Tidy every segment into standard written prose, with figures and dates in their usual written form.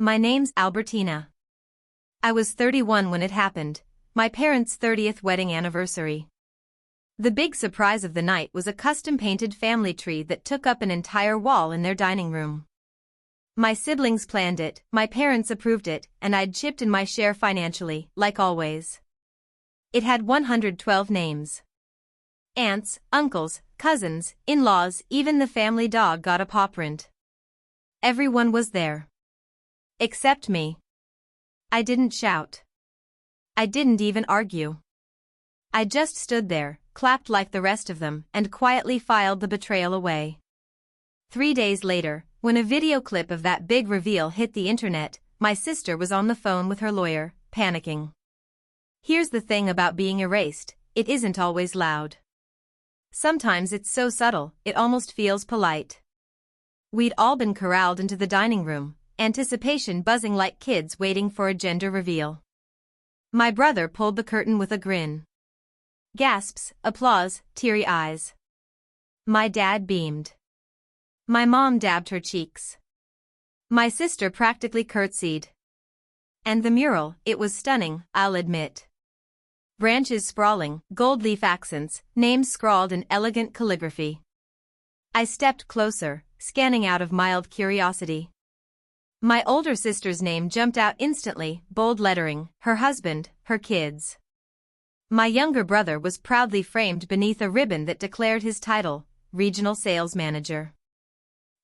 My name's Albertina. I was 31 when it happened, my parents' 30th wedding anniversary. The big surprise of the night was a custom-painted family tree that took up an entire wall in their dining room. My siblings planned it, my parents approved it, and I'd chipped in my share financially, like always. It had 112 names. Aunts, uncles, cousins, in-laws, even the family dog got a paw print. Everyone was there. Except me. I didn't shout. I didn't even argue. I just stood there, clapped like the rest of them, and quietly filed the betrayal away. 3 days later, when a video clip of that big reveal hit the internet, my sister was on the phone with her lawyer, panicking. Here's the thing about being erased, it isn't always loud. Sometimes it's so subtle, it almost feels polite. We'd all been corralled into the dining room, anticipation buzzing like kids waiting for a gender reveal. My brother pulled the curtain with a grin. Gasps, applause, teary eyes. My dad beamed. My mom dabbed her cheeks. My sister practically curtsied. And the mural, it was stunning, I'll admit. Branches sprawling, gold leaf accents, names scrawled in elegant calligraphy. I stepped closer, scanning out of mild curiosity. My older sister's name jumped out instantly, bold lettering, her husband, her kids. My younger brother was proudly framed beneath a ribbon that declared his title, Regional Sales Manager.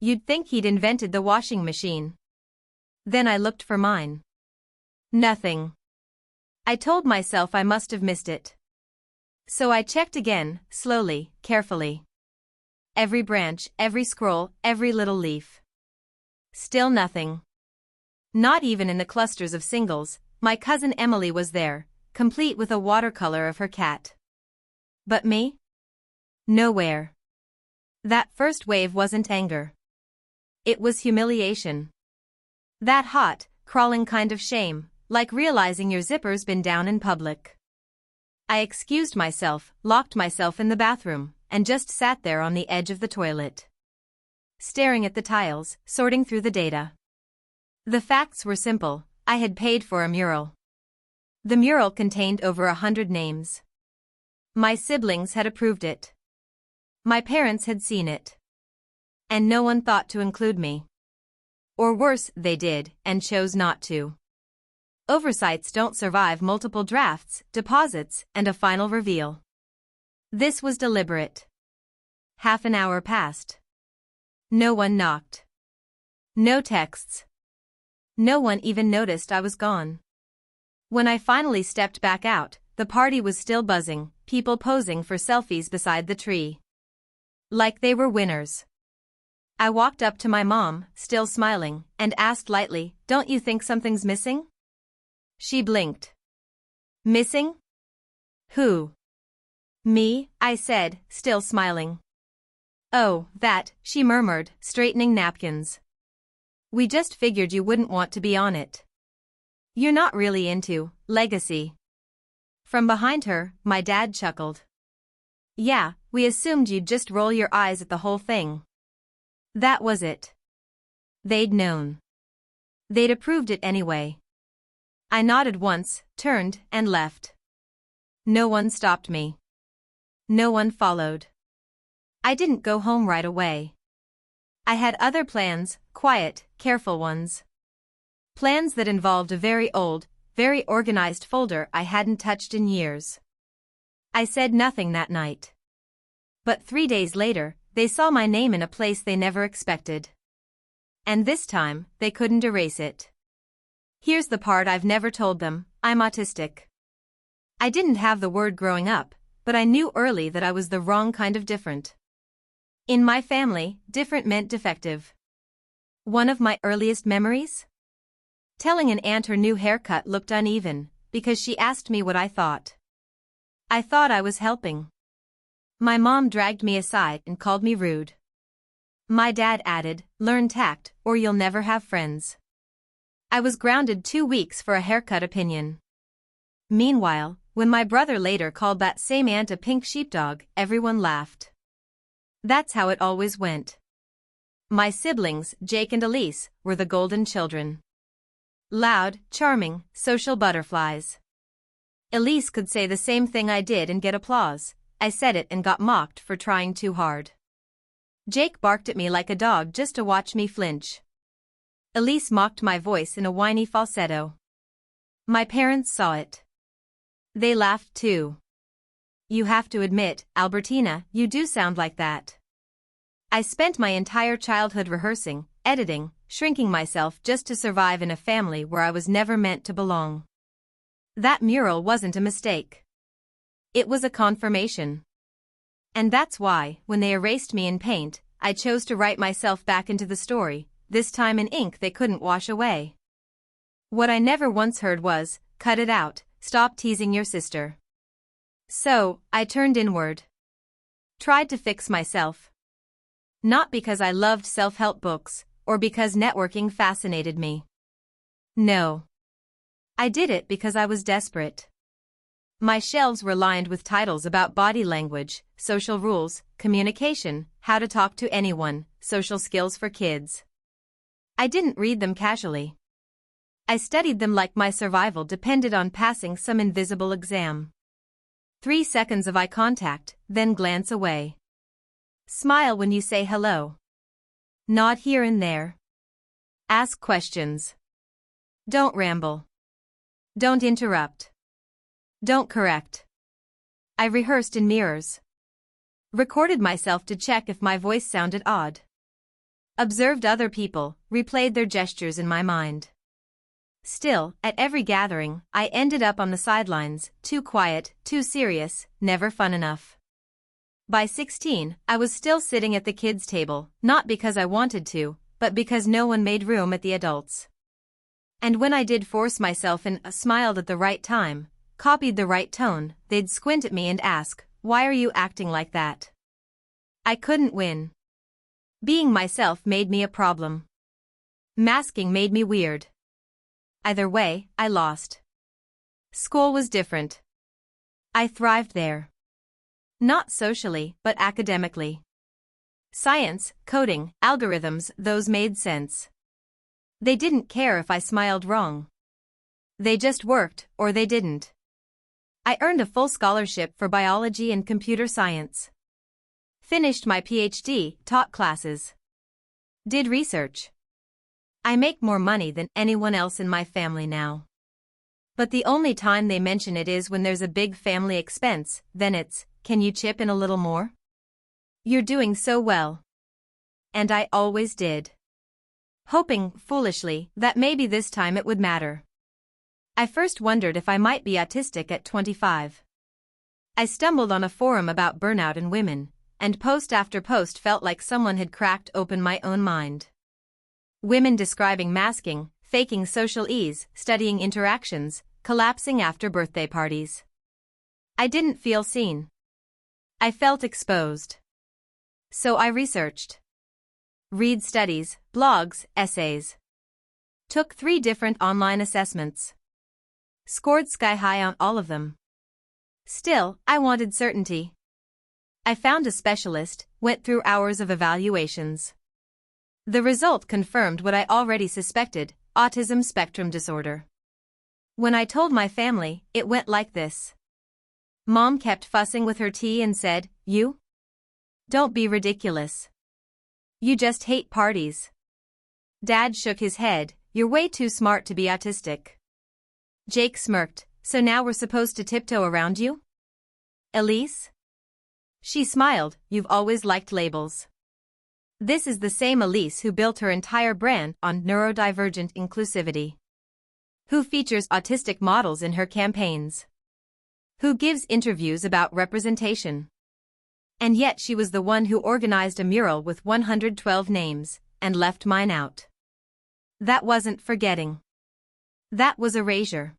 You'd think he'd invented the washing machine. Then I looked for mine. Nothing. I told myself I must have missed it. So I checked again, slowly, carefully. Every branch, every scroll, every little leaf. Still nothing. Not even in the clusters of singles, my cousin Emily was there, complete with a watercolor of her cat. But me? Nowhere. That first wave wasn't anger. It was humiliation. That hot, crawling kind of shame, like realizing your zipper's been down in public. I excused myself, locked myself in the bathroom, and just sat there on the edge of the toilet. Staring at the tiles, sorting through the data. The facts were simple, I had paid for a mural. The mural contained over 100 names. My siblings had approved it. My parents had seen it. And no one thought to include me. Or worse, they did, and chose not to. Oversights don't survive multiple drafts, deposits, and a final reveal. This was deliberate. Half an hour passed. No one knocked. No texts. No one even noticed I was gone. When I finally stepped back out, the party was still buzzing, people posing for selfies beside the tree. Like they were winners. I walked up to my mom, still smiling, and asked lightly, "Don't you think something's missing?" She blinked. Missing? Who? Me, I said, still smiling. Oh, that, she murmured, straightening napkins. We just figured you wouldn't want to be on it. You're not really into legacy. From behind her, my dad chuckled. Yeah, we assumed you'd just roll your eyes at the whole thing. That was it. They'd known. They'd approved it anyway. I nodded once, turned, and left. No one stopped me. No one followed. I didn't go home right away. I had other plans, quiet, careful ones. Plans that involved a very old, very organized folder I hadn't touched in years. I said nothing that night. But 3 days later, they saw my name in a place they never expected. And this time, they couldn't erase it. Here's the part I've never told them, I'm autistic. I didn't have the word growing up, but I knew early that I was the wrong kind of different. In my family, different meant defective. One of my earliest memories? Telling an aunt her new haircut looked uneven, because she asked me what I thought. I thought I was helping. My mom dragged me aside and called me rude. My dad added, "Learn tact, or you'll never have friends." I was grounded 2 weeks for a haircut opinion. Meanwhile, when my brother later called that same aunt a pink sheepdog, everyone laughed. That's how it always went. My siblings, Jake and Elise, were the golden children. Loud, charming, social butterflies. Elise could say the same thing I did and get applause. I said it and got mocked for trying too hard. Jake barked at me like a dog just to watch me flinch. Elise mocked my voice in a whiny falsetto. My parents saw it. They laughed too. You have to admit, Albertina, you do sound like that. I spent my entire childhood rehearsing, editing, shrinking myself just to survive in a family where I was never meant to belong. That mural wasn't a mistake. It was a confirmation. And that's why, when they erased me in paint, I chose to write myself back into the story, this time in ink they couldn't wash away. What I never once heard was, cut it out, stop teasing your sister. So, I turned inward. Tried to fix myself. Not because I loved self-help books, or because networking fascinated me. No. I did it because I was desperate. My shelves were lined with titles about body language, social rules, communication, how to talk to anyone, social skills for kids. I didn't read them casually. I studied them like my survival depended on passing some invisible exam. 3 seconds of eye contact, then glance away. Smile when you say hello. Nod here and there. Ask questions. Don't ramble. Don't interrupt. Don't correct. I rehearsed in mirrors. Recorded myself to check if my voice sounded odd. Observed other people, replayed their gestures in my mind. Still, at every gathering, I ended up on the sidelines, too quiet, too serious, never fun enough. By 16, I was still sitting at the kids' table, not because I wanted to, but because no one made room at the adults. And when I did force myself in, smiled at the right time, copied the right tone, they'd squint at me and ask, "Why are you acting like that?" I couldn't win. Being myself made me a problem. Masking made me weird. Either way, I lost. School was different. I thrived there. Not socially, but academically. Science, coding, algorithms, those made sense. They didn't care if I smiled wrong. They just worked, or they didn't. I earned a full scholarship for biology and computer science. Finished my PhD, taught classes. Did research. I make more money than anyone else in my family now. But the only time they mention it is when there's a big family expense, then it's, "Can you chip in a little more? You're doing so well." And I always did. Hoping, foolishly, that maybe this time it would matter. I first wondered if I might be autistic at 25. I stumbled on a forum about burnout in women, and post after post felt like someone had cracked open my own mind. Women describing masking, faking social ease, studying interactions, collapsing after birthday parties. I didn't feel seen. I felt exposed. So I researched. Read studies, blogs, essays. Took 3 different online assessments. Scored sky high on all of them. Still, I wanted certainty. I found a specialist, went through hours of evaluations. The result confirmed what I already suspected, autism spectrum disorder. When I told my family, it went like this. Mom kept fussing with her tea and said, "You? Don't be ridiculous. You just hate parties." Dad shook his head, "You're way too smart to be autistic." Jake smirked, "So now we're supposed to tiptoe around you? Elise?" She smiled, "You've always liked labels." This is the same Elise who built her entire brand on neurodivergent inclusivity. Who features autistic models in her campaigns. Who gives interviews about representation. And yet she was the one who organized a mural with 112 names, and left mine out. That wasn't forgetting. That was erasure.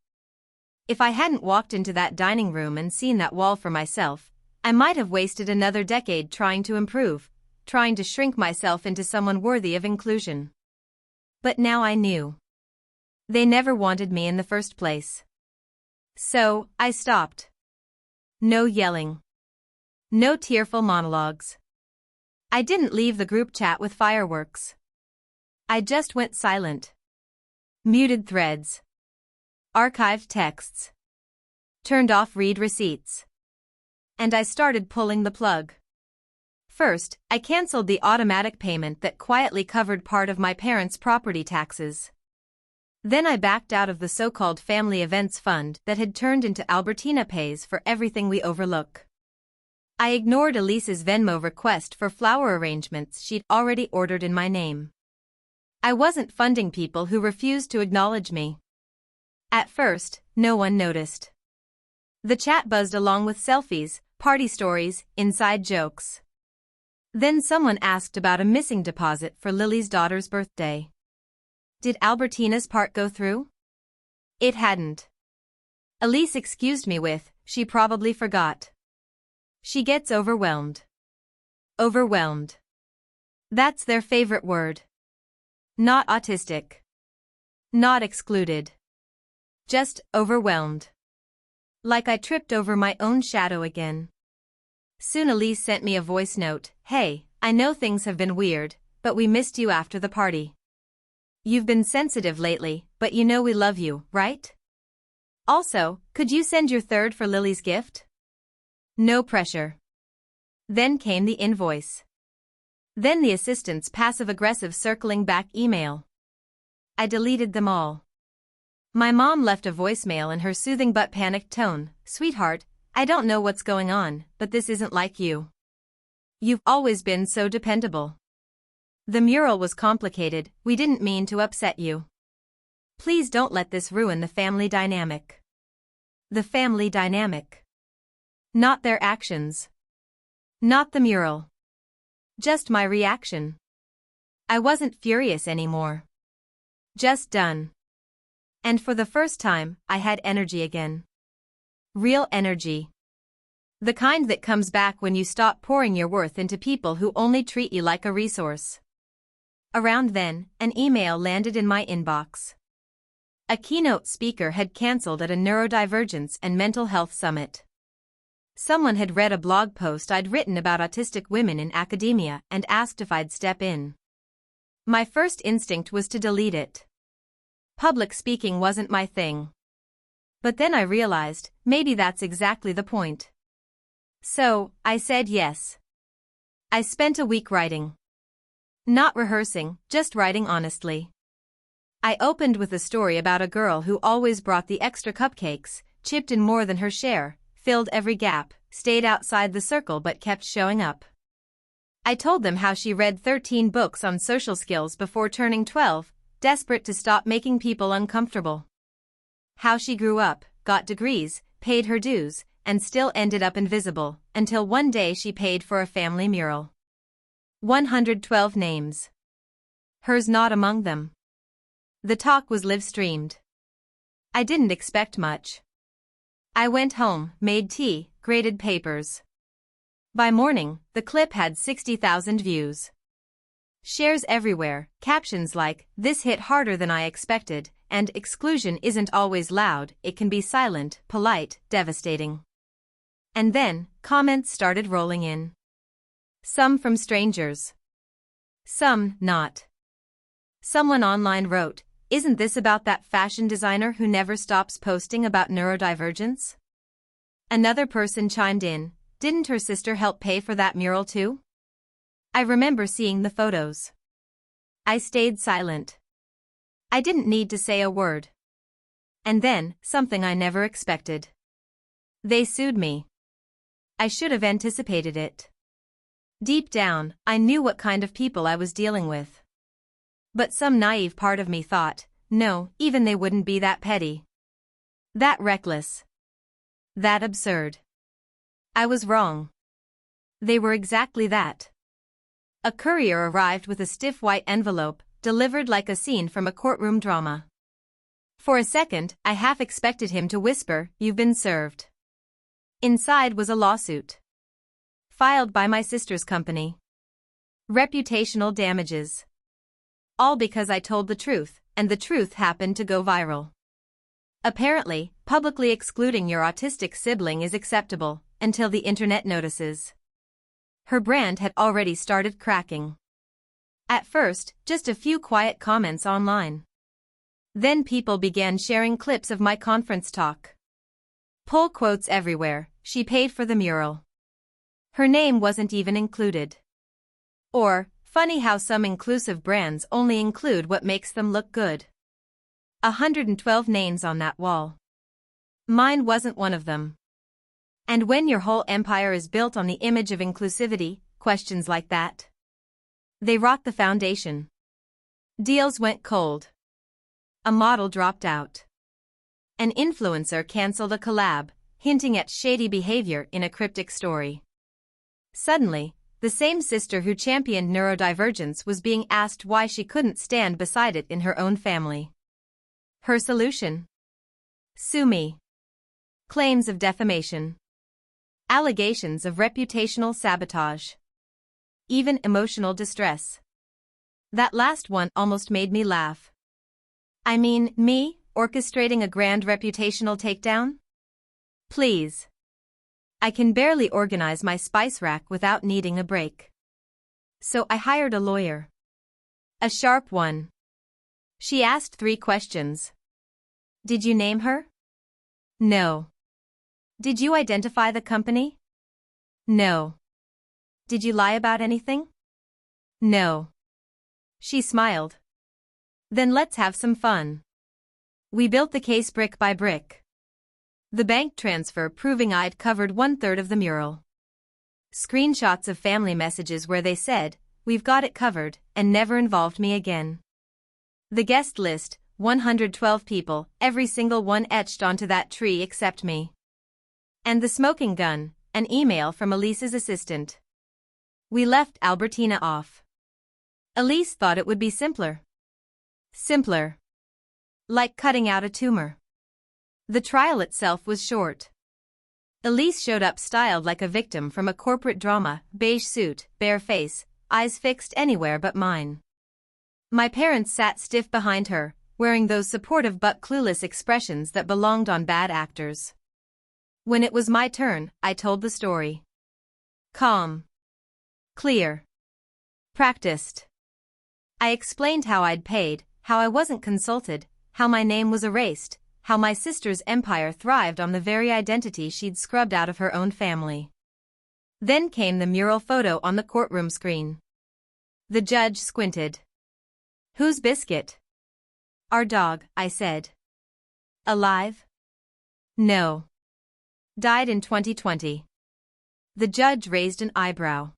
If I hadn't walked into that dining room and seen that wall for myself, I might have wasted another decade trying to improve, trying to shrink myself into someone worthy of inclusion. But now I knew. They never wanted me in the first place. So, I stopped. No yelling. No tearful monologues. I didn't leave the group chat with fireworks. I just went silent. Muted threads. Archived texts. Turned off read receipts. And I started pulling the plug. First, I canceled the automatic payment that quietly covered part of my parents' property taxes. Then I backed out of the so-called family events fund that had turned into Albertina pays for everything we overlook. I ignored Elise's Venmo request for flower arrangements she'd already ordered in my name. I wasn't funding people who refused to acknowledge me. At first, no one noticed. The chat buzzed along with selfies, party stories, inside jokes. Then someone asked about a missing deposit for Lily's daughter's birthday. Did Albertina's part go through? It hadn't. Elise excused me with, she probably forgot. She gets overwhelmed. Overwhelmed. That's their favorite word. Not autistic. Not excluded. Just overwhelmed. Like I tripped over my own shadow again. Soon Elise sent me a voice note. Hey, I know things have been weird, but we missed you after the party. You've been sensitive lately, but you know we love you, right? Also, could you send your third for Lily's gift? No pressure. Then came the invoice. Then the assistant's passive-aggressive circling back email. I deleted them all. My mom left a voicemail in her soothing but panicked tone. Sweetheart, I don't know what's going on, but this isn't like you. You've always been so dependable. The mural was complicated, we didn't mean to upset you. Please don't let this ruin the family dynamic. The family dynamic. Not their actions. Not the mural. Just my reaction. I wasn't furious anymore. Just done. And for the first time, I had energy again. Real energy. The kind that comes back when you stop pouring your worth into people who only treat you like a resource. Around then, an email landed in my inbox. A keynote speaker had cancelled at a neurodivergence and mental health summit. Someone had read a blog post I'd written about autistic women in academia and asked if I'd step in. My first instinct was to delete it. Public speaking wasn't my thing. But then I realized, maybe that's exactly the point. So, I said yes. I spent a week writing. Not rehearsing, just writing honestly. I opened with a story about a girl who always brought the extra cupcakes, chipped in more than her share, filled every gap, stayed outside the circle but kept showing up. I told them how she read 13 books on social skills before turning 12, desperate to stop making people uncomfortable. How she grew up, got degrees, paid her dues, and still ended up invisible, until one day she paid for a family mural. 112 names. Hers not among them. The talk was live-streamed. I didn't expect much. I went home, made tea, graded papers. By morning, the clip had 60,000 views. Shares everywhere, captions like, "This hit harder than I expected," and "Exclusion isn't always loud, it can be silent, polite, devastating." And then, comments started rolling in. Some from strangers. Some not. Someone online wrote, "Isn't this about that fashion designer who never stops posting about neurodivergence?" Another person chimed in, "Didn't her sister help pay for that mural too?" I remember seeing the photos. I stayed silent. I didn't need to say a word. And then, something I never expected. They sued me. I should have anticipated it. Deep down, I knew what kind of people I was dealing with. But some naive part of me thought, no, even they wouldn't be that petty. That reckless. That absurd. I was wrong. They were exactly that. A courier arrived with a stiff white envelope, delivered like a scene from a courtroom drama. For a second, I half expected him to whisper, "You've been served." Inside was a lawsuit. Filed by my sister's company. Reputational damages. All because I told the truth, and the truth happened to go viral. Apparently, publicly excluding your autistic sibling is acceptable, until the internet notices. Her brand had already started cracking. At first, just a few quiet comments online. Then people began sharing clips of my conference talk. Pull quotes everywhere, "She paid for the mural. Her name wasn't even included." Or, "Funny how some inclusive brands only include what makes them look good." 112 names on that wall. Mine wasn't one of them. And when your whole empire is built on the image of inclusivity, questions like that, they rot the foundation. Deals went cold. A model dropped out. An influencer canceled a collab, hinting at shady behavior in a cryptic story. Suddenly, the same sister who championed neurodivergence was being asked why she couldn't stand beside it in her own family. Her solution? Sue me. Claims of defamation. Allegations of reputational sabotage. Even emotional distress. That last one almost made me laugh. I mean, me, orchestrating a grand reputational takedown? Please. I can barely organize my spice rack without needing a break. So I hired a lawyer. A sharp one. She asked 3 questions. Did you name her? No. Did you identify the company? No. Did you lie about anything? No. She smiled. Then let's have some fun. We built the case brick by brick. The bank transfer proving I'd covered 1/3 of the mural. Screenshots of family messages where they said, "We've got it covered," and never involved me again. The guest list, 112 people, every single one etched onto that tree except me. And the smoking gun, an email from Elise's assistant. We left Albertina off. Elise thought it would be simpler. Simpler. Like cutting out a tumor. The trial itself was short. Elise showed up styled like a victim from a corporate drama, beige suit, bare face, eyes fixed anywhere but mine. My parents sat stiff behind her, wearing those supportive but clueless expressions that belonged on bad actors. When it was my turn, I told the story. Calm. Clear. Practiced. I explained how I'd paid, how I wasn't consulted, how my name was erased, how my sister's empire thrived on the very identity she'd scrubbed out of her own family. Then came the mural photo on the courtroom screen. The judge squinted. Whose biscuit? Our dog, I said. Alive? No. Died in 2020. The judge raised an eyebrow.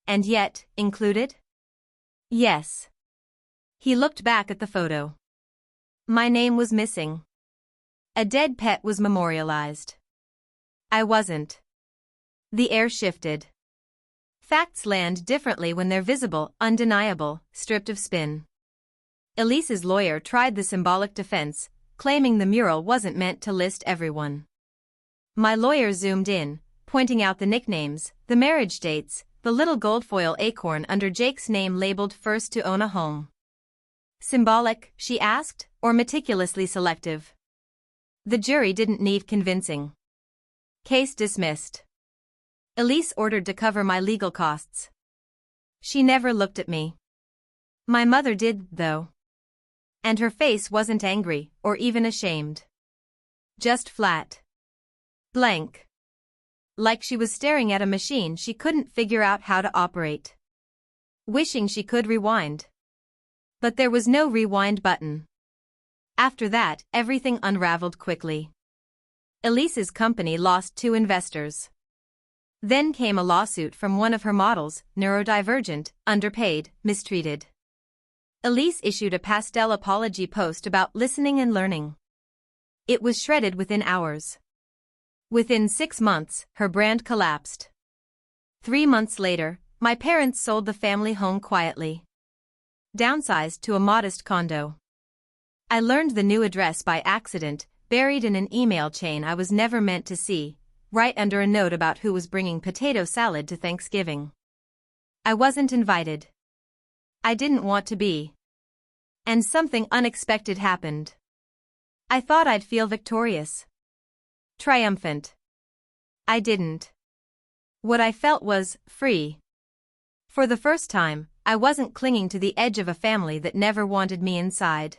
And yet, included? Yes. He looked back at the photo. My name was missing. A dead pet was memorialized. I wasn't. The air shifted. Facts land differently when they're visible, undeniable, stripped of spin. Elise's lawyer tried the symbolic defense, claiming the mural wasn't meant to list everyone. My lawyer zoomed in, pointing out the nicknames, the marriage dates, the little gold foil acorn under Jake's name labeled first to own a home. Symbolic, she asked, or meticulously selective? The jury didn't need convincing. Case dismissed. Elise ordered to cover my legal costs. She never looked at me. My mother did, though. And her face wasn't angry, or even ashamed. Just flat. Blank. Like she was staring at a machine she couldn't figure out how to operate. Wishing she could rewind. But there was no rewind button. After that, everything unraveled quickly. Elise's company lost 2 investors. Then came a lawsuit from one of her models, neurodivergent, underpaid, mistreated. Elise issued a pastel apology post about listening and learning. It was shredded within hours. Within 6 months, her brand collapsed. 3 months later, my parents sold the family home quietly. Downsized to a modest condo. I learned the new address by accident, buried in an email chain I was never meant to see, right under a note about who was bringing potato salad to Thanksgiving. I wasn't invited. I didn't want to be. And something unexpected happened. I thought I'd feel victorious. Triumphant. I didn't. What I felt was free. For the first time, I wasn't clinging to the edge of a family that never wanted me inside.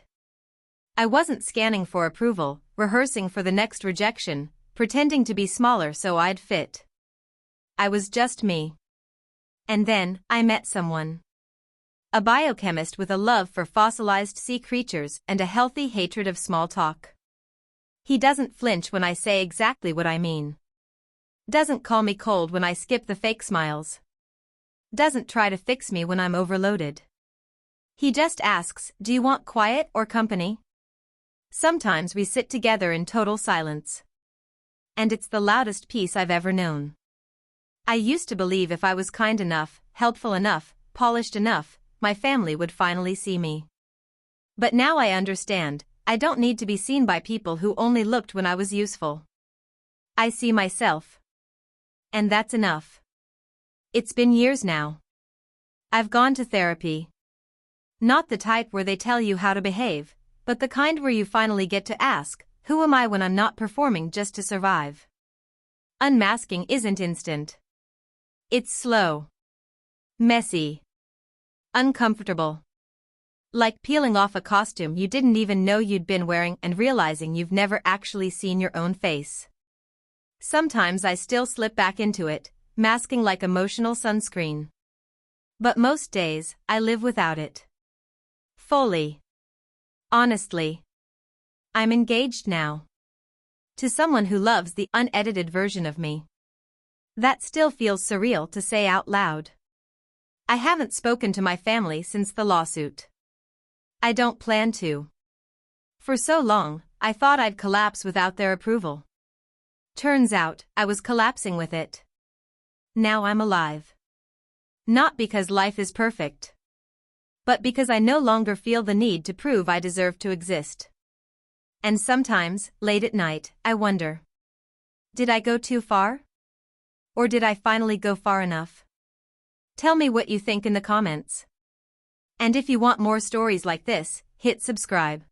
I wasn't scanning for approval, rehearsing for the next rejection, pretending to be smaller so I'd fit. I was just me. And then, I met someone. A biochemist with a love for fossilized sea creatures and a healthy hatred of small talk. He doesn't flinch when I say exactly what I mean. Doesn't call me cold when I skip the fake smiles. Doesn't try to fix me when I'm overloaded. He just asks, do you want quiet or company? Sometimes we sit together in total silence. And it's the loudest peace I've ever known. I used to believe if I was kind enough, helpful enough, polished enough, my family would finally see me. But now I understand, I don't need to be seen by people who only looked when I was useful. I see myself. And that's enough. It's been years now. I've gone to therapy. Not the type where they tell you how to behave, but the kind where you finally get to ask, who am I when I'm not performing just to survive? Unmasking isn't instant. It's slow. Messy. Uncomfortable. Like peeling off a costume you didn't even know you'd been wearing and realizing you've never actually seen your own face. Sometimes I still slip back into it, masking like emotional sunscreen. But most days, I live without it. Fully. Honestly. I'm engaged now. To someone who loves the unedited version of me. That still feels surreal to say out loud. I haven't spoken to my family since the lawsuit. I don't plan to. For so long, I thought I'd collapse without their approval. Turns out, I was collapsing with it. Now I'm alive. Not because life is perfect. But because I no longer feel the need to prove I deserve to exist. And sometimes, late at night, I wonder. Did I go too far? Or did I finally go far enough? Tell me what you think in the comments. And if you want more stories like this, hit subscribe.